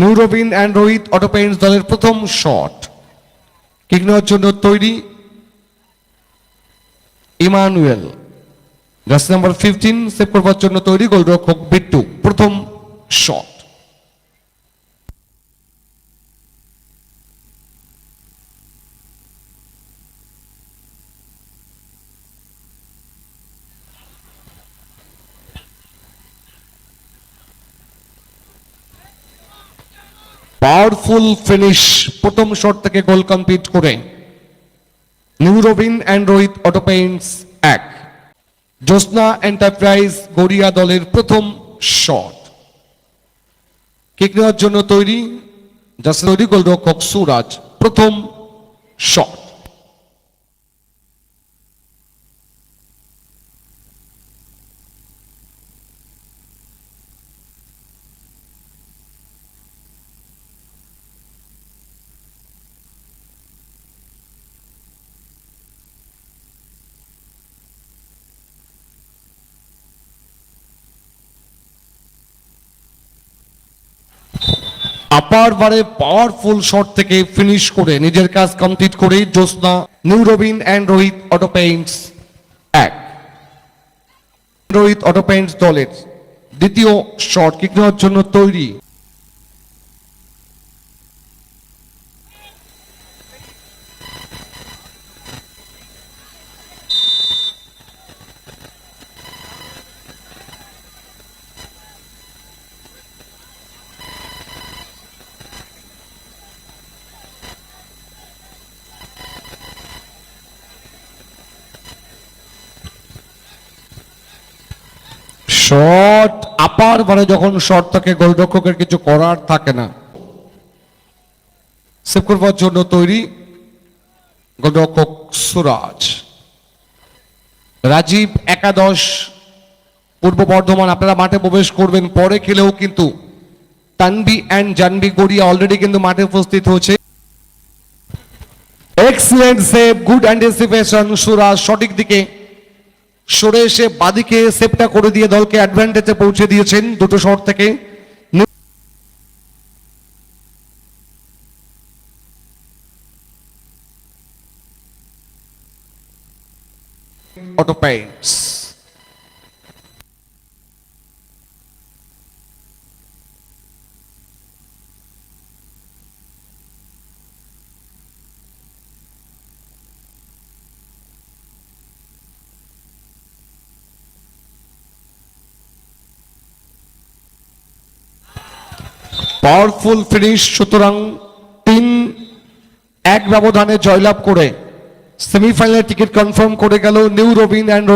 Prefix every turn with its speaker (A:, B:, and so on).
A: New Robin and Rohit auto paints দলের প্রথম shot. Kick নেওয়ার জন্য তৈরি ইমানুয়েল। জার্সি নাম্বার 15 সেভ করবার জন্য তৈরি গোলরক্ষক বিট্টু। প্রথম শট। পাওয়ারফুল ফিনিশ প্রথম শট থেকে গোল কমপ্লিট করে new Robin and Rohit auto paints 1, Jyotsna enterprise Garia দলের প্রথম শট। কিক নেওয়ার জন্য তৈরি জার্সি তৈরি গোলরক্ষক সুরাজ। প্রথম শট। আপার বারে পাওয়ারফুল শট থেকে ফিনিশ করে নিজের কাজ কমপ্লিট করে Jyotsna new Robin and Rohit auto paints 1, Rohit auto paints দলের দ্বিতীয় শট। কিক নেওয়ার জন্য তৈরি শট। আপার বারে যখন শট থাকে গোলরক্ষকের কিছু করার থাকে না। সেভ করবার জন্য তৈরি গোলরক্ষক সুরাজ। রাজীব একাদশ পূর্ব বর্ধমান। আপনারা মাঠে প্রবেশ করবেন পরে খেলেও কিন্তু তানভি অ্যান্ড জানভি গড়িয়া অলরেডি কিন্তু মাঠে উপস্থিত হয়েছে। Excellent save, good anticipation. Suraj সঠিক দিকে সরে এসে বাদিকে সেভটা করে দিয়ে দলকে অ্যাডভান্টেজে পৌঁছে দিয়েছেন দুটো শট থেকে। Auto Paints powerful finish. সুতরাং 3-1 ব্যবধানে জয়লাভ করে সেমিফাইনালের টিকিট কনফার্ম করে গেল নিউ রবিন অ্যান্ড